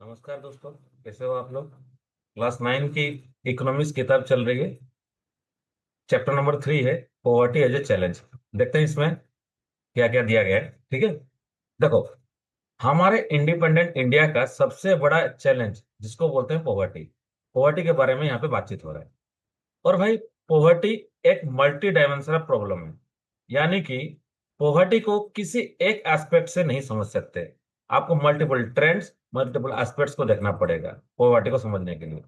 नमस्कार दोस्तों। कैसे हो आप लोग? क्लास 9 की इकोनॉमिक्स किताब चल रही है। चैप्टर नंबर 3 है पॉवर्टी एज ए चैलेंज। देखते हैं इसमें क्या क्या दिया गया है। ठीक है, देखो, हमारे इंडिपेंडेंट इंडिया का सबसे बड़ा चैलेंज जिसको बोलते हैं पॉवर्टी, पॉवर्टी के बारे में यहाँ पे बातचीत हो रहा है। और भाई, पॉवर्टी एक मल्टी डायमेंशनल प्रॉब्लम है। यानी कि पॉवर्टी को किसी एक एस्पेक्ट से नहीं समझ सकते। आपको मल्टीपल ट्रेंड्स, मल्टीपल एस्पेक्ट्स को देखना पड़ेगा पॉवर्टी को समझने के लिए।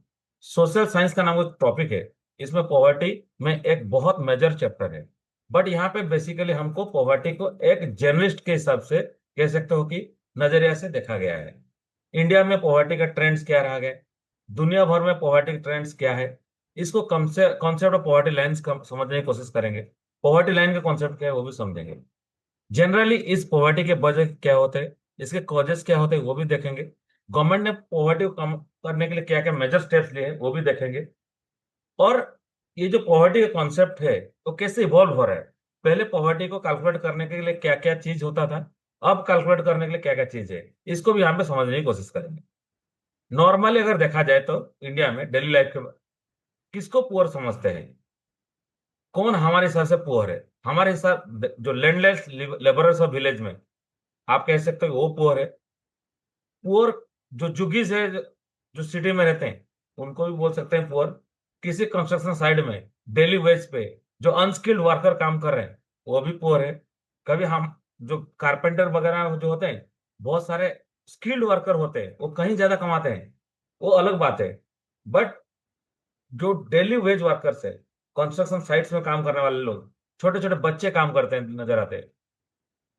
सोशल साइंस का नाम एक टॉपिक है। इसमें पॉवर्टी में एक बहुत मेजर चैप्टर है। बट यहाँ पे बेसिकली हमको पॉवर्टी को एक जर्नलिस्ट के हिसाब से कह सकते हो कि नजरिया से देखा गया है। इंडिया में पॉवर्टी का ट्रेंड्स क्या रहा है, दुनिया भर में पॉवर्टी के ट्रेंड्स क्या है, इसको कम से कॉन्सेप्ट ऑफ पॉवर्टी लाइन्स समझने की कोशिश करेंगे। पॉवर्टी लाइन का कॉन्सेप्ट क्या है वो भी समझेंगे। जनरली इस पॉवर्टी के वजह क्या होते हैं, इसके कॉजेस क्या होते हैं वो भी देखेंगे। गवर्नमेंट ने पॉवर्टी को कम करने के लिए क्या क्या मेजर स्टेप्स लिए हैं वो भी देखेंगे। और ये जो पॉवर्टी का कॉन्सेप्ट है वो कैसे इवॉल्व हो रहा है। पहले पॉवर्टी को कैलकुलेट करने के लिए क्या क्या चीज होता था, अब कैलकुलेट करने के लिए क्या क्या चीज है, इसको भी यहाँ पे समझने की कोशिश करेंगे। नॉर्मली अगर देखा जाए तो इंडिया में डेली लाइफ के किसको पुअर समझते हैं? कौन हमारे हिसाब से पुअर है? हमारे हिसाब जो लैंडलेस लेबरर्स ऑफ विलेज में आप कह सकते हो वो पुअर है। पुअर जो जुगीज है, जो सिटी में रहते हैं, उनको भी बोल सकते हैं पुअर। किसी कंस्ट्रक्शन साइड में डेली वेज पे जो अनस्किल्ड वर्कर काम कर रहे हैं वो भी पुअर है। कभी हम जो कारपेंटर वगैरह जो होते हैं, बहुत सारे स्किल्ड वर्कर होते हैं, वो कहीं ज्यादा कमाते हैं, वो अलग बात है। बट जो डेली वेज वर्कर्स है, कंस्ट्रक्शन साइट्स में काम करने वाले लोग, छोटे छोटे बच्चे काम करते हैं नजर आते हैं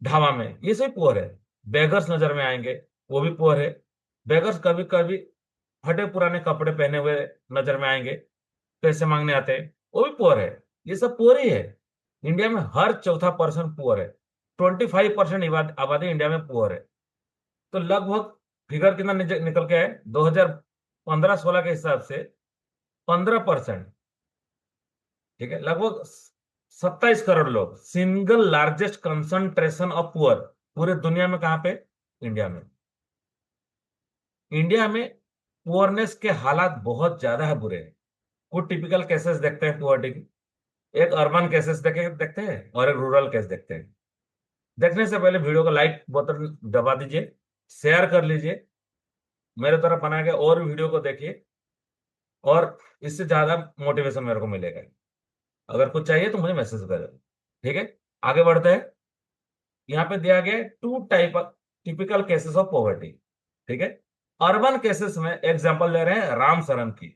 ढाबा में, ये सभी पुअर है। बेगर्स नजर में आएंगे, वो भी पुअर है। बेगर्स कभी कभी फटे पुराने कपड़े पहने हुए नजर में आएंगे, पैसे मांगने आते हैं, वो भी पुअर है। ये सब पुअर ही है। इंडिया में हर चौथा पर्सन पुअर है। 25% आबादी इंडिया में पुअर है। तो लगभग फिगर कितना निकल के है 2015-16 के हिसाब से? 15%। ठीक है, लगभग 27 करोड़ लोग। Single largest concentration of poor पूरे दुनिया में कहाँ पे? इंडिया में। इंडिया में पुअरनेस के हालात बहुत ज्यादा है, बुरे हैं। कुछ टिपिकल केसेस देखते हैं पुअर्टी की। एक अर्बन केसेस देखते हैं और एक रूरल केस देखते हैं। देखने से पहले वीडियो को लाइक बटन दबा दीजिए, शेयर कर लीजिए, मेरे तरफ बनाए गए और भी वीडियो को देखिए, और इससे ज्यादा मोटिवेशन मेरे को मिलेगा। अगर कुछ चाहिए तो मुझे मैसेज करें। ठीक है, आगे बढ़ते हैं। यहाँ पे दिया गया two type of typical cases of poverty. ठीक है, अर्बन केसेस में एग्जांपल ले रहे हैं राम शरण की।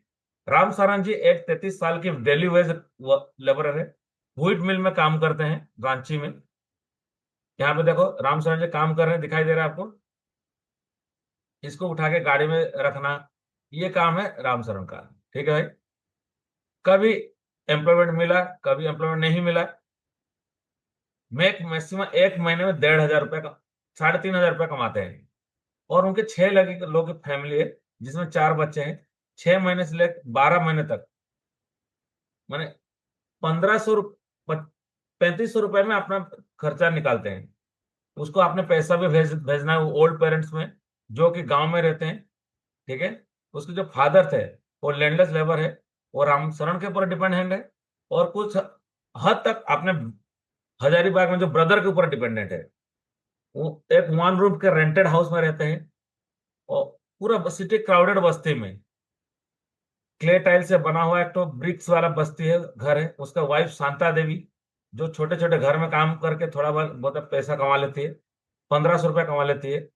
राम शरण जी एक 33 साल की डेली वेज लेबरर है। व्हीट मिल में काम करते हैं रांची में। यहाँ पे देखो राम शरण जी काम कर रहे हैं, दिखाई दे रहा है आपको। इसको उठा के गाड़ी में रखना, ये काम है राम शरण का। ठीक है भाई, कभी एम्प्लॉयमेंट मिला, कभी एम्प्लॉयमेंट नहीं मिला। मैक्सिमम एक महीने में 1,500 रुपये का, 3,500 रुपये कमाते हैं। और उनके 6 लोग की फैमिली है, जिसमें 4 बच्चे हैं। 6 महीने से लेकर 12 महीने तक, माने 1,500, 3,500 रुपये में अपना खर्चा निकालते हैं। उसको आपने पैसा भी भेजना है वो ओल्ड पेरेंट्स में, जो कि गांव में रहते हैं। ठीक है, उसके जो फादर थे वो लैंडलेस लेबर है, वो राम शरण के ऊपर डिपेंडेंट है। और कुछ हद तक अपने हजारीबाग में जो ब्रदर के ऊपर डिपेंडेंट है। वो एक 1 रूम के रेंटेड हाउस में रहते हैं। और पूरा सिटी क्राउडेड बस्ती में, क्ले टाइल से बना हुआ एक तो ब्रिक्स वाला बस्ती है, घर है। उसका वाइफ शांता देवी, जो छोटे छोटे घर में काम करके थोड़ा बहुत बहुत पैसा कमा लेती है, 1,500 रुपया कमा लेती है।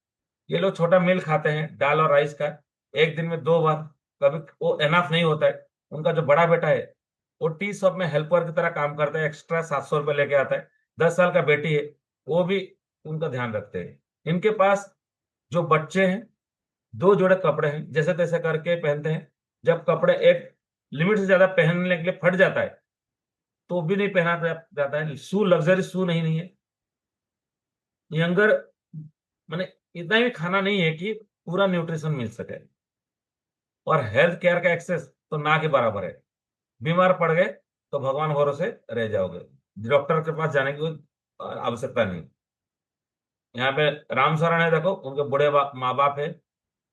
ये लोग छोटा मील खाते हैं दाल और राइस का, एक दिन में 2 बार। कभी वो एनाफ नहीं होता है। उनका जो बड़ा बेटा है वो टी शॉप में हेल्पर की तरह काम करता है, एक्स्ट्रा 700 रुपये लेके आता है। 10 साल का बेटी है, वो भी उनका ध्यान रखते हैं। इनके पास जो बच्चे हैं, 2 जोड़े कपड़े हैं, जैसे तैसे करके पहनते हैं। जब कपड़े एक लिमिट से ज्यादा पहनने के लिए फट जाता है तो भी नहीं पहना जाता है। शू, लग्जरी शू नहीं है। यंगर, माने इतना भी खाना नहीं है कि पूरा न्यूट्रिशन मिल सके। और हेल्थ केयर का एक्सेस तो ना के बराबर है। बीमार पड़ गए तो भगवान भरोसे रह जाओगे, डॉक्टर के पास जाने की कोई आवश्यकता नहीं। यहाँ पे राम शरण है, देखो उनके बूढ़े माँ बाप है।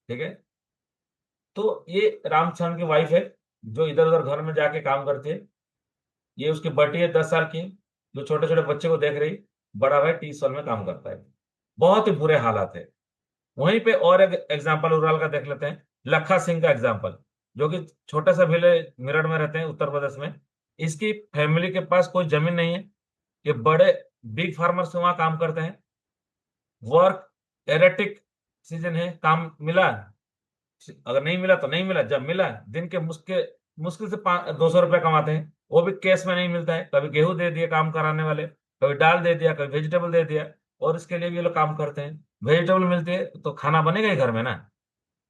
ठीक है, तो ये रामचंद्र की वाइफ है, जो इधर उधर घर में जाके काम करती है। ये उसकी बेटी है 10 साल की, जो छोटे छोटे बच्चे को देख रही। बड़ा भाई टी स्टॉल में काम करता है। बहुत ही बुरे हालात है। वहीं पे और एक एग्जाम्पल उड़ाल का देख लेते हैं, लखा सिंह का एग्जाम्पल, जो कि छोटा सा विलेज मेरठ में रहते हैं, उत्तर प्रदेश में। इसकी फैमिली के पास कोई जमीन नहीं है। ये बड़े बिग फार्मर से वहां काम करते हैं। वर्क एरेटिक सीजन है, काम मिला, अगर नहीं मिला तो नहीं मिला, जब मिला दिन के मुश्किल मुश्किल से 200 रुपये कमाते हैं। वो भी कैश में नहीं मिलता है, कभी गेहूं दे दिया काम कराने वाले, कभी दाल दे दिया, कभी वेजिटेबल दे दिया। और इसके लिए भी ये लोग काम करते हैं। वेजिटेबल मिलती है तो खाना बनेगा ही घर में ना।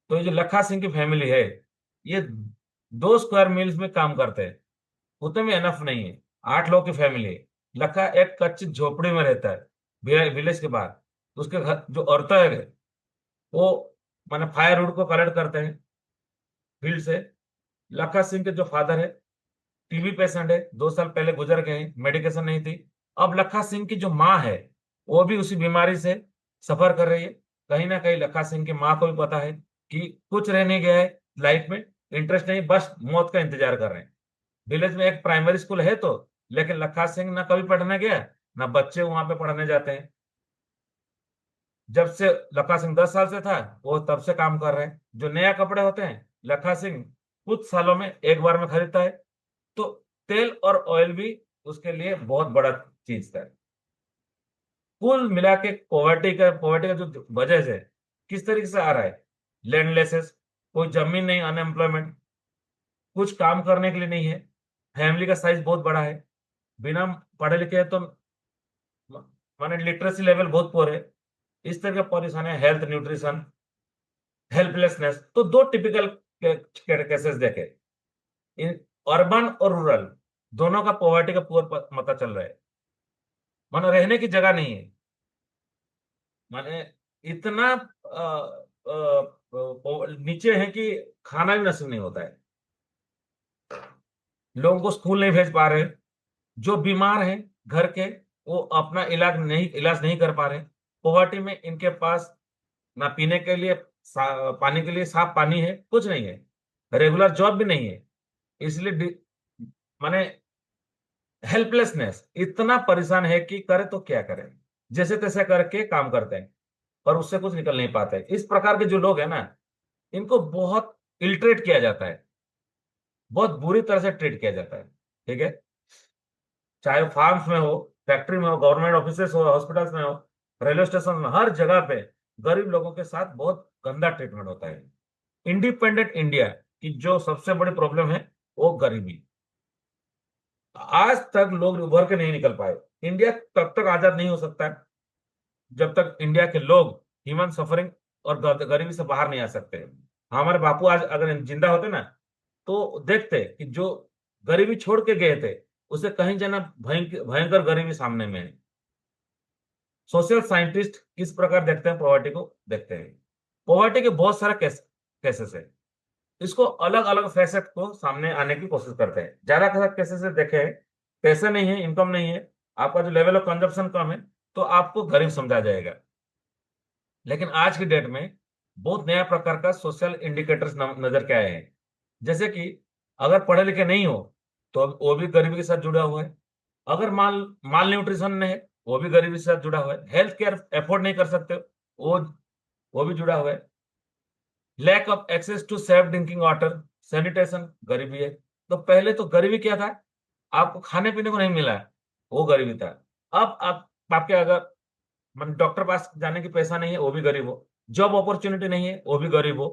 तो ये जो लखा सिंह की फैमिली है, ये 2 स्क्वायर मील्स में काम करते हैं। उतने में एनफ नहीं है। 8 लोग की फैमिली है। लखा एक कच्ची झोपड़ी में रहता है विलेज के बाहर। उसके घर जो औरतें है, वो माने फायरवुड को कलेक्ट करते हैं फील्ड से। लखा सिंह के जो फादर है, टीबी पेशेंट है, 2 साल पहले गुजर गए हैं, मेडिकेशन नहीं थी। अब लखा सिंह की जो माँ है, वो भी उसी बीमारी से सफर कर रही है। कहीं ना कहीं लखा सिंह की माँ को भी पता है कि कुछ रहने गया है लाइफ में, इंटरेस्ट नहीं, बस मौत का इंतजार कर रहे हैं। विलेज में एक प्राइमरी स्कूल है तो, लेकिन लखा सिंह ना कभी पढ़ने गया, ना बच्चे वहां पे पढ़ने जाते हैं। जब से लखा सिंह 10 साल से था, वो तब से काम कर रहे हैं। जो नया कपड़े होते हैं, लखा सिंह कुछ सालों में एक बार में खरीदता है। तो तेल और ऑयल भी उसके लिए बहुत बड़ा चीज था। कुल मिला के पॉवर्टी का जो वजह से किस तरीके से आ रहा है, लैंडलेसेस, कोई जमीन नहीं, अनएम्प्लॉयमेंट, कुछ काम करने के लिए नहीं है, फैमिली का साइज बहुत बड़ा है, बिना पढ़े लिखे हैं तो माने लिटरेसी लेवल बहुत पोर है। इस तरह के परेशानी है, हेल्थ, न्यूट्रिशन, हेल्पलेसनेस। तो दो टिपिकल केसेस देखे, इन अर्बन और रूरल दोनों का पॉवर्टी का पूरा पता चल रहा है। माने रहने की जगह नहीं है, माने इतना नीचे है कि खाना भी नसीब नहीं होता है। लोगों को स्कूल नहीं भेज पा रहे, जो बीमार हैं घर के, वो अपना इलाज नहीं कर पा रहे। पॉवर्टी में इनके पास ना पीने के लिए पानी के लिए साफ पानी है, कुछ नहीं है, रेगुलर जॉब भी नहीं है। इसलिए माने हेल्पलेसनेस, इतना परेशान है कि करे तो क्या करें, जैसे तैसे करके काम करते हैं, पर उससे कुछ निकल नहीं पाते। इस प्रकार के जो लोग हैं ना, इनको बहुत इल्ट्रेट किया जाता है, बहुत बुरी तरह से ट्रीट किया जाता है। ठीक है, चाहे वो फार्म्स में हो, फैक्ट्री में हो, गवर्नमेंट ऑफिसेस हो, हॉस्पिटल्स में हो, रेलवे स्टेशन में, हर जगह पे गरीब लोगों के साथ बहुत गंदा ट्रीटमेंट होता है। इंडिपेंडेंट इंडिया की जो सबसे बड़ी प्रॉब्लम है, वो गरीबी। आज तक लोग उभर के नहीं निकल पाए। इंडिया तब तक आजाद नहीं हो सकता है जब तक इंडिया के लोग ह्यूमन सफरिंग और गरीबी से बाहर नहीं आ सकते। हमारे बापू आज अगर जिंदा होते ना, तो देखते कि जो गरीबी छोड़ के गए थे, उसे कहीं जाना भयंकर भयंकर गरीबी सामने में है। सोशल साइंटिस्ट किस प्रकार देखते हैं पॉवर्टी को, देखते हैं। पॉवर्टी के बहुत सारे केसेस है। इसको अलग अलग फैसेट को सामने आने की कोशिश करते हैं। ज्यादा केसेस से देखें, पैसे नहीं है, इनकम नहीं है, आपका जो लेवल ऑफ कंजप्शन कम है, तो आपको गरीब समझा जाएगा। लेकिन आज की डेट में बहुत नया प्रकार का सोशल इंडिकेटर्स नजर के आए हैं। जैसे कि अगर पढ़े लिखे नहीं हो, तो वो भी गरीबी के साथ जुड़ा हुआ है। अगर माल न्यूट्रिशन है, वो भी गरीबी के साथ जुड़ा हुआ है। हेल्थ केयर अफोर्ड नहीं कर सकते, वो वो भी जुड़ा हुआ है। Lack of access to safe drinking water, sanitation, गरीबी है। तो पहले तो गरीबी क्या था, आपको खाने पीने को नहीं मिला, वो गरीबी था। अब आप आपके अगर मतलब डॉक्टर पास जाने की पैसा नहीं है, वो भी गरीब हो। जॉब अपॉर्चुनिटी नहीं है, वो भी गरीब हो।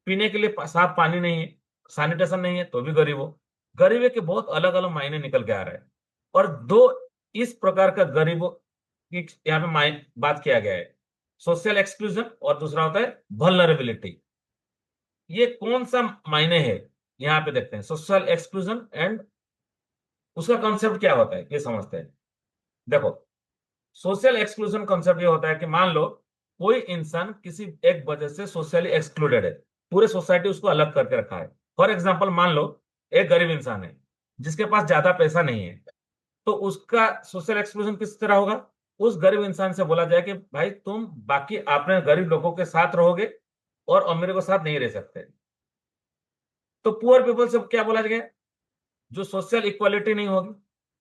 पीने के लिए साफ पानी नहीं है, सैनिटेशन नहीं है, तो भी गरीब हो। गरीबी के बहुत अलग अलग मायने निकल के आ रहे हैं। और दो इस प्रकार का गरीबों की यहाँ पे बात किया गया है, सोशल एक्सक्लूजन और दूसरा होता है वल्नरेबिलिटी। ये कौन सा मायने है, यहाँ पे देखते हैं, सोशल एक्सक्लूजन एंड उसका कॉन्सेप्ट क्या होता है, ये समझते हैं। देखो, सोशल एक्सक्लूजन कॉन्सेप्ट ये होता है कि मान लो कोई इंसान किसी एक वजह से सोशली एक्सक्लूडेड है, पूरे सोसाइटी उसको अलग करके रखा है। फॉर एग्जाम्पल, मान लो एक गरीब इंसान है जिसके पास ज्यादा पैसा नहीं है, तो उसका सोशल एक्सक्लूजन किस तरह होगा, उस गरीब इंसान से बोला जाए कि भाई तुम बाकी अपने गरीब लोगों के साथ रहोगे और अमीरों के साथ नहीं रह सकते। तो पुअर पीपल से क्या बोला जाएगा? जो सोशल इक्वालिटी नहीं होगी,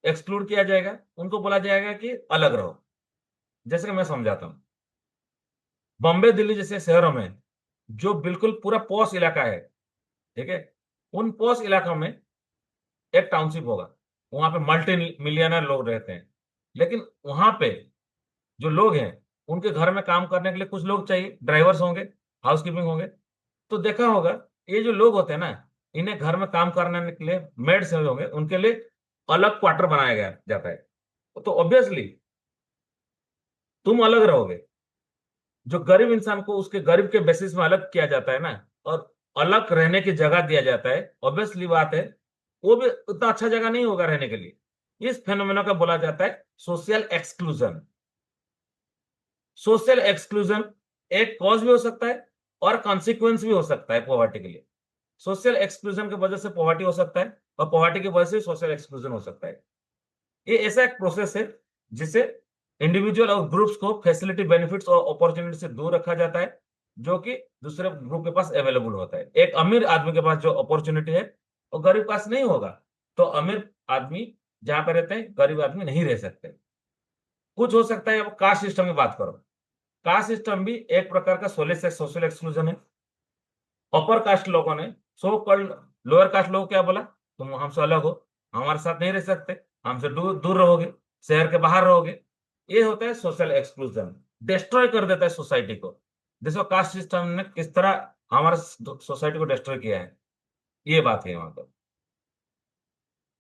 एक्सक्लूड किया जाएगा, उनको बोला जाएगा कि अलग रहो। जैसे कि मैं समझाता हूँ, बॉम्बे दिल्ली जैसे शहरों में जो बिल्कुल पूरा पॉश इलाका है, ठीक है, उन पॉश इलाकों में एक टाउनशिप होगा, वहां पे मल्टी मिलियनर लोग रहते हैं, लेकिन वहां पे जो लोग हैं उनके घर में काम करने के लिए कुछ लोग चाहिए, ड्राइवर्स होंगे, हाउसकीपिंग होंगे। तो देखा होगा, ये जो लोग होते हैं ना, इन्हें घर में काम करने के लिए मेड्स होंगे, उनके लिए अलग क्वार्टर बनाया गया जाता है। तो ऑब्वियसली तुम अलग रहोगे। जो गरीब इंसान को उसके गरीब के बेसिस में अलग किया जाता है ना, और अलग रहने की जगह दिया जाता है, ऑब्वियसली बात है, वो भी उतना अच्छा जगह नहीं होगा रहने के लिए। इस फेनोमेना का बोला जाता है सोशल एक्सक्लूजन। सोशल एक्सक्लूजन एक कॉज भी हो सकता है और कॉन्सिक्वेंस भी हो सकता है पॉवर्टी के लिए। सोशल एक्सक्लूजन की वजह से पॉवर्टी हो सकता है, और पॉवर्टी की वजह से सोशल एक्सक्लूजन हो सकता है। ये ऐसा एक प्रोसेस है जिसे इंडिविजुअल और ग्रुप्स को फैसिलिटी, बेनिफिट्स और अपॉर्चुनिटी से दूर रखा जाता है, जो कि दूसरे ग्रुप के पास अवेलेबल होता है। एक अमीर आदमी के पास जो अपॉर्चुनिटी है वो गरीब के पास नहीं होगा, तो अमीर आदमी जहां पे रहते हैं गरीब आदमी नहीं रह सकते। कुछ हो सकता है। अब कास्ट सिस्टम की बात करो, कास्ट सिस्टम भी एक प्रकार का सोशल एक्सक्लूजन है। अपर कास्ट लोगों ने सो कॉल्ड लोअर कास्ट लोगों को क्या बोला, तुम हमसे अलग हो, हमारे साथ नहीं रह सकते, हमसे दूर दूर रहोगे, शहर के बाहर रहोगे। ये होता है सोशल एक्सक्लूजन, डिस्ट्रॉय कर देता है सोसाइटी को। देखो कास्ट सिस्टम ने किस तरह हमारे सोसाइटी को डिस्ट्रॉय किया है, ये बात है वहां पर।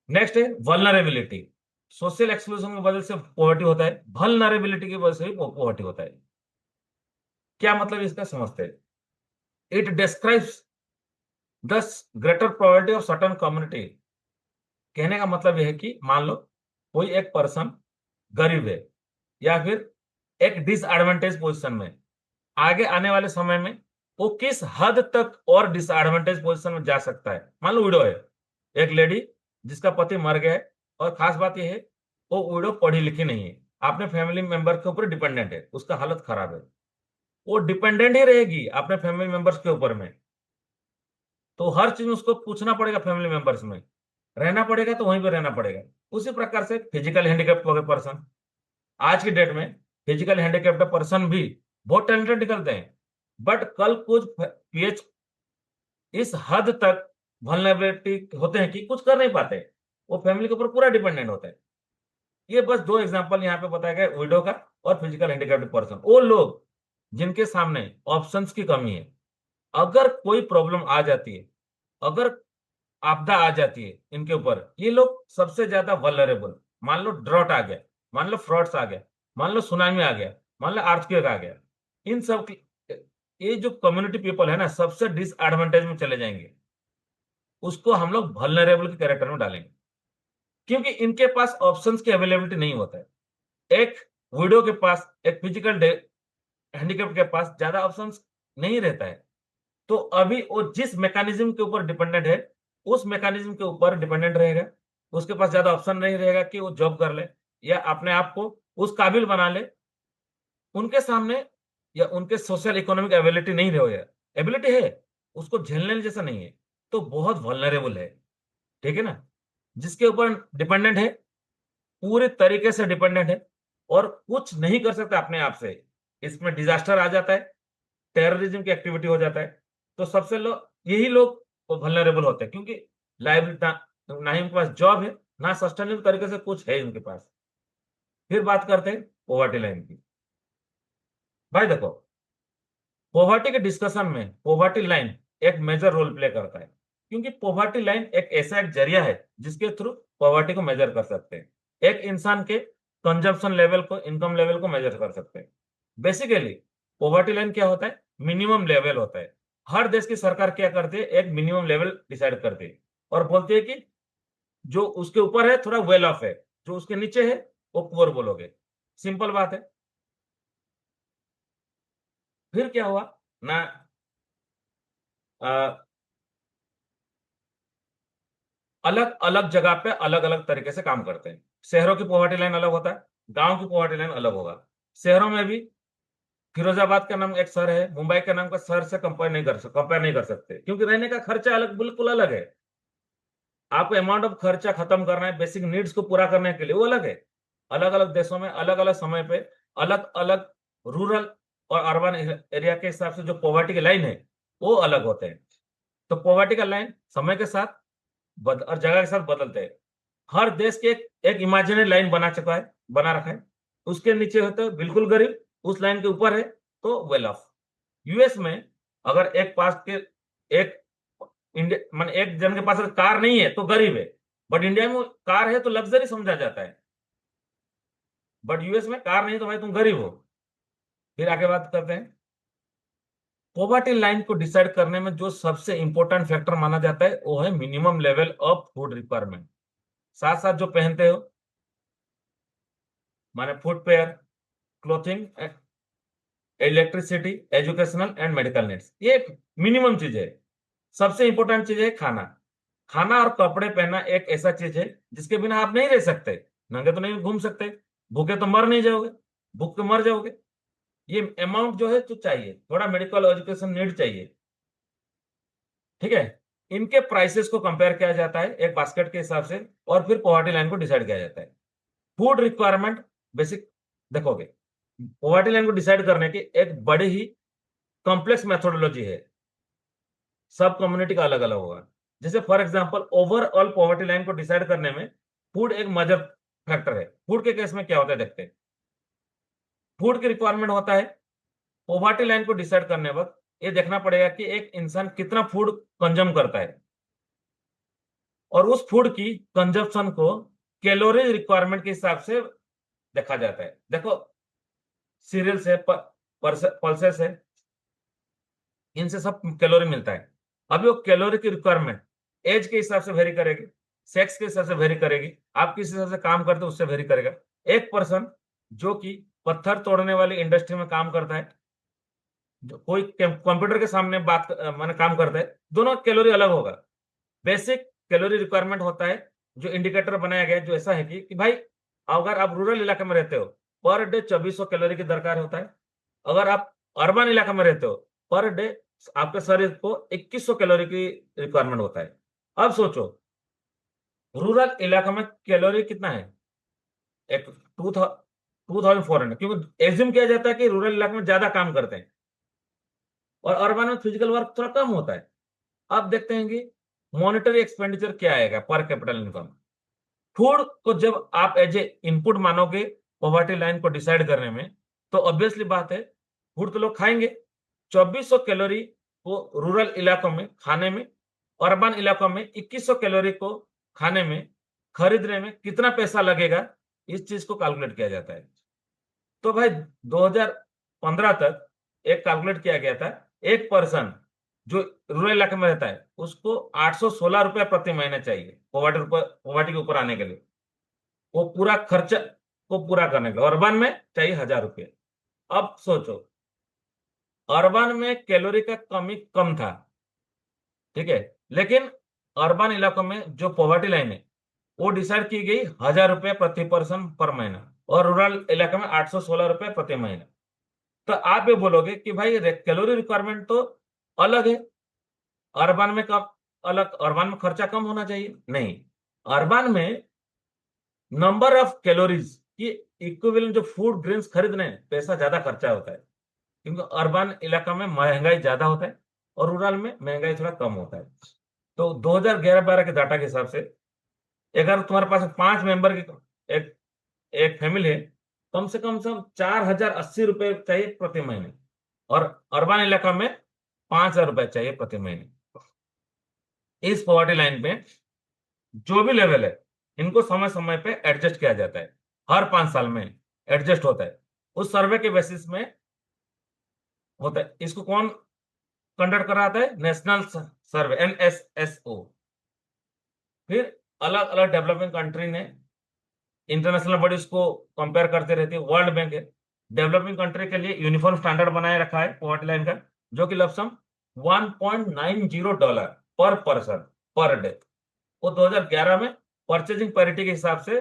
नेक्स्ट है वल्नरेबिलिटी। सोशल एक्सक्लूजन की वजह से पॉवर्टी होता है, वल्नरेबिलिटी की वजह से भी पॉवर्टी होता है। क्या मतलब इसका समझते हैं? It describes the greater probability of certain community. कहने का मतलब यह है कि मान लो कोई एक पर्सन गरीब है, या फिर एक डिसएडवांटेज पोजीशन में, आगे आने वाले समय में वो किस हद तक और डिसएडवांटेज पोजीशन में जा सकता है। मान लो विडो है, एक लेडी जिसका पति मर गया है, और खास बात यह है वो विडो पढ़ी लिखी नहीं है, अपने फैमिली मेंबर के ऊपर डिपेंडेंट है, उसका हालत खराब है, वो डिपेंडेंट ही रहेगी अपने फैमिली मेंबर्स के ऊपर में। तो हर चीज उसको पूछना पड़ेगा, फैमिली मेंबर्स में रहना पड़ेगा, तो वहीं पे रहना पड़ेगा। उसी प्रकार से फिजिकल हैंडीकैप्ट पर्सन, आज की डेट में फिजिकल हैंडीकैप्ट पर्सन भी बहुत टैलेंटेड निकलते हैं, बट कल कुछ पीएच इस हद तक वल्नरेबिलिटी होते हैं कि कुछ कर नहीं पाते, वो फैमिली के ऊपर पूरा डिपेंडेंट होते हैं। ये बस दो एग्जांपल यहाँ पे बताया गया, विडो का और फिजिकल हैंडीकैप्ड पर्सन। वो लोग जिनके सामने ऑप्शंस की कमी है, अगर कोई प्रॉब्लम आ जाती है, अगर आपदा आ जाती है इनके ऊपर, ये लोग सबसे ज्यादा वल्नरेबल। मान लो ड्रॉट आ गया, मान लो फ्लड्स आ गया, मान लो सुनामी आ गया, मान लो अर्थक्वेक आ गया, इन सब ये जो कम्युनिटी पीपल है ना, सबसे डिसएडवांटेज में चले जाएंगे। उसको हम लोग वल्नरेबल के कैरेक्टर में डालेंगे, क्योंकि इनके पास ऑप्शंस की अवेलेबिलिटी नहीं होता है। एक विडो के पास, एक फिजिकल हैंडीकैप के पास ज्यादा ऑप्शंस नहीं रहता है। तो अभी वो जिस मैकेनिज्म के ऊपर डिपेंडेंट है, उस मैकेनिज्म के ऊपर डिपेंडेंट रहेगा। उसके पास ज्यादा ऑप्शन नहीं रहेगा कि वो जॉब कर ले या अपने आप को उस काबिल बना ले। उनके सामने या उनके सोशल इकोनॉमिक एबिलिटी नहीं रहे, एबिलिटी है, उसको झेलने जैसा नहीं है, तो बहुत वल्नरेबल है। ठीक है ना? जिसके ऊपर डिपेंडेंट है, पूरे तरीके से डिपेंडेंट है, और कुछ नहीं कर सकता अपने आप से। इसमें डिजास्टर आ जाता है, टेररिज्म की एक्टिविटी हो जाता है, तो सबसे यही लोग वल्नरेबल होते हैं, क्योंकि लाइबिलिटी ना ही उनके पास जॉब है, ना सस्टेनेबल तरीके से कुछ है उनके पास। फिर बात करते हैं पॉवर्टी लाइन की। भाई देखो, पॉवर्टी के डिस्कशन में पॉवर्टी लाइन एक मेजर रोल प्ले करता है, क्योंकि पॉवर्टी लाइन एक ऐसा एक जरिया है जिसके थ्रू पॉवर्टी को मेजर कर सकते हैं। एक इंसान के कंजप्शन लेवल को, इनकम लेवल को मेजर कर सकते हैं। बेसिकली पॉवर्टी लाइन क्या होता है? मिनिमम लेवल होता है। हर देश की सरकार क्या करती है? एक मिनिमम लेवल डिसाइड करती है, और बोलती है कि जो उसके ऊपर है थोड़ा वेल ऑफ है, जो उसके नीचे है वो पुअर बोलोगे। सिंपल बात है। फिर क्या हुआ ना, अलग अलग जगह पे अलग अलग तरीके से काम करते हैं। शहरों की पॉवर्टी लाइन अलग होता है, गांव की पॉवर्टी लाइन अलग होगा। शहरों में भी फिरोजाबाद का नाम एक शहर है, मुंबई का नाम का शहर से कंपेयर नहीं कर सकते, क्योंकि रहने का खर्चा अलग, बिल्कुल अलग है। आपको अमाउंट ऑफ खर्चा खत्म करना है बेसिक नीड्स को पूरा करने के लिए, वो अलग है। अलग अलग देशों में अलग अलग समय पे अलग अलग रूरल और अर्बन एरिया के हिसाब से जो पॉवर्टी की लाइन है वो अलग होते हैं। तो पॉवर्टी का लाइन समय के साथ और जगह के साथ बदलते हैं। हर देश के एक इमेजिनरी लाइन बना रखा है। उसके नीचे होते हैं बिल्कुल गरीब, उस लाइन के ऊपर है तो वेल ऑफ। यूएस में अगर एक इंडिया मान एक जन के पास अगर कार नहीं है तो गरीब है, बट इंडिया में कार है तो लग्जरी समझा जाता है। बट यूएस में कार नहीं तो भाई तुम गरीब हो। फिर आगे बात करते हैं, पॉवर्टी लाइन को डिसाइड करने में जो सबसे इंपॉर्टेंट फैक्टर माना जाता है वो है minimum level of food requirement. साथ साथ जो पहनते हो माने footwear, clothing, electricity, educational and medical needs, ये मिनिमम चीज है। सबसे इंपॉर्टेंट चीज है खाना। खाना और कपड़े पहनना एक ऐसा चीज है जिसके बिना आप नहीं रह सकते। नंगे तो नहीं घूम सकते, भूखे तो मर नहीं जाओगे, भूख के मर जाओगे। ये अमाउंट जो है तो चाहिए, थोड़ा मेडिकल एजुकेशन नीड चाहिए। ठीक है। इनके प्राइसेस को कंपेयर किया जाता है एक बास्केट के हिसाब से, और फिर पॉवर्टी लाइन को डिसाइड किया जाता है। फूड रिक्वायरमेंट बेसिक देखोगे, पॉवर्टी लाइन को डिसाइड करने की एक बड़ी ही कॉम्प्लेक्स मेथोडोलॉजी है। सब कम्युनिटी का अलग अलग होगा। जैसे for example overall poverty line को डिसाइड करने में फूड एक मेजर फैक्टर है। फूड के केस में क्या होता है देखते हैं। फूड की रिक्वायरमेंट होता है, पॉवर्टी लाइन को डिसाइड करने वक्त ये देखना पड़ेगा कि एक इंसान कितना फूड कंज्यूम करता है, और उस फूड की कंजप्शन को कैलोरी रिक्वायरमेंट के हिसाब से देखा जाता है। देखो, सीरियल्स है, पल्सेस है, इनसे सब कैलोरी मिलता है। अभी वो कैलोरी की रिक्वायरमेंट एज के हिसाब से वेरी करेगी, सेक्स के हिसाब से वेरी करेगी, आप किस हिसाब से काम करते हो उससे वेरी करेगा। एक पर्सन जो कि पत्थर तोड़ने वाली इंडस्ट्री में काम करता है, जो कोई कंप्यूटर के सामने माने काम करता है, दोनों कैलोरी अलग होगा। बेसिक कैलोरी रिक्वायरमेंट होता है जो इंडिकेटर बनाया गया है, जो ऐसा है कि भाई अगर आप रूरल इलाके में रहते हो पर डे 2400 कैलोरी की दरकार होता है। अगर आप अर्बन इलाके में रहते हो पर डे आपके शरीर को 2100 कैलोरी की रिक्वायरमेंट होता है। अब सोचो रूरल इलाका में कैलोरी कितना है, एक 2400, क्योंकि एज्यूम किया जाता है कि रूरल इलाके में ज्यादा काम करते हैं और अर्बन में फिजिकल वर्क थोड़ा कम होता है। अब देखते हैं कि मॉनेटरी एक्सपेंडिचर क्या आएगा पर कैपिटल इनकम। फूड को जब आप एज ए इनपुट मानोगे पॉवर्टी लाइन को डिसाइड करने में, तो ऑब्वियसली बात है फूड तो लोग खाएंगे। 2400 कैलोरी को रूरल इलाकों में खाने में, अर्बन इलाकों में 2100 कैलोरी को खाने में, खरीदने में कितना पैसा लगेगा, इस चीज को कैलकुलेट किया जाता है। तो भाई 2015 तक एक कैलकुलेट किया गया था, एक पर्सन जो रूरल इलाके में रहता है उसको 816 रुपया प्रति महीने चाहिए पॉवर्टी के ऊपर आने के लिए, वो पूरा खर्चा को पूरा करने के लिए। अर्बन में चाहिए 1000 रुपये। अब सोचो अर्बन में कैलोरी का कमी कम था, ठीक है, लेकिन अर्बन इलाकों में जो पॉवर्टी लाइन है वो डिसाइड की गई 1000 रुपये प्रति पर्सन पर महीना, और रूरल इलाके में 816 रुपये प्रति महीना। तो आप ये बोलोगे कि भाई कैलोरी रिक्वायरमेंट तो अलग है, अर्बन में कम अलग, अर्बन में खर्चा कम होना चाहिए। नहीं, अर्बन में नंबर ऑफ कैलोरीज की इक्विवेलेंट जो फूड ग्रेन्स खरीदने पैसा ज्यादा खर्चा होता है, क्योंकि अर्बन इलाका में महंगाई ज्यादा होता है और रूरल में महंगाई थोड़ा कम होता है। तो 2011-12 के डाटा के हिसाब से अगर तुम्हारे पास 5 मेंबर की एक एक फैमिली है, कम से कम 4080 रुपये चाहिए प्रति महीने, और अर्बन इलाका में 5000 रुपये चाहिए प्रति महीने। इस पॉवर्टी लाइन पे जो भी लेवल है इनको समय समय पे एडजस्ट किया जाता है, हर 5 साल में एडजस्ट होता है। उस सर्वे के बेसिस में होता है। इसको कौन कंडक्ट कराता है? नेशनल सर्वे, NSSO। फिर अलग अलग डेवलपिंग कंट्री ने इंटरनेशनल बॉडीज को कंपेयर करते रहती है। वर्ल्ड बैंक है डेवलपिंग कंट्री के लिए यूनिफॉर्म स्टैंडर्ड बनाए रखा है पॉवर्टी लाइन का, जो कि लमसम $1.90 पर पर्सन पर डे। वो 2011 में परचेजिंग पैरिटी के हिसाब से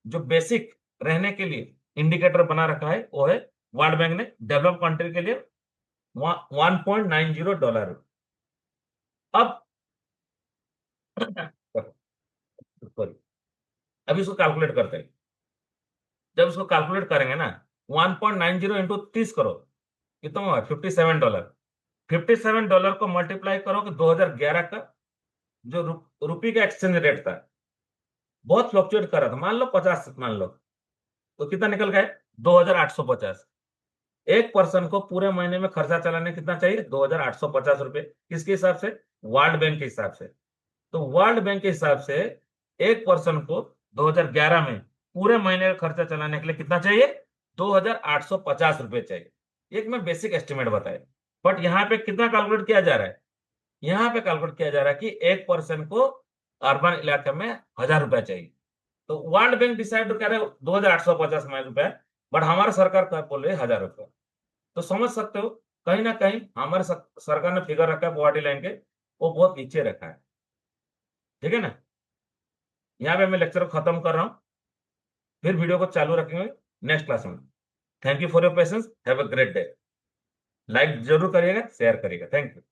जो बेसिक रहने के लिए इंडिकेटर बना रखा है वो है वर्ल्ड बैंक ने डेवलप कंट्री के लिए $1.90। अब सॉरी, अब इसको कैलकुलेट करते हैं। जब इसको कैलकुलेट करेंगे ना, 1.90 इंटू 30 करो, कितना हुआ? $57। $57 को मल्टीप्लाई करो कि 2011 का जो रुपये का एक्सचेंज रेट था, बहुत फ्लक्चुएट कर रहा था, मान लो 50 मान लो, तो कितना निकल गए? 2850। एक पर्सन को पूरे महीने में खर्चा चलाने कितना चाहिए? 2850 रुपए। किसके हिसाब से? वर्ल्ड बैंक के हिसाब से। तो वर्ल्ड बैंक के हिसाब से एक पर्सन को 2011 में पूरे महीने का खर्चा चलाने के लिए कितना चाहिए? 2850 रुपए चाहिए। एक मैं बेसिक एस्टिमेट बताया, बट यहाँ पे कितना कैलकुलेट किया जा रहा है? यहाँ पे कैलकुलेट किया जा रहा है कि एक पर्सन को अर्बन इलाके में 1000 रुपया चाहिए। तो वर्ल्ड बैंक डिसाइड कर रहे 2850 रुपया, बट हमारा सरकार का बोल रही है 1000 रुपया। तो समझ सकते हो, कहीं ना कहीं हमारे सरकार ने फिगर रखा है पॉवर्टी लाइन के, वो बहुत नीचे रखा है। ठीक है ना? यहाँ पे मैं लेक्चर को खत्म कर रहा हूँ, फिर वीडियो को चालू रखेंगे नेक्स्ट क्लास में। Thank you for your patience, have a great day. Like जरूर करिएगा, शेयर करिएगा। Thank you.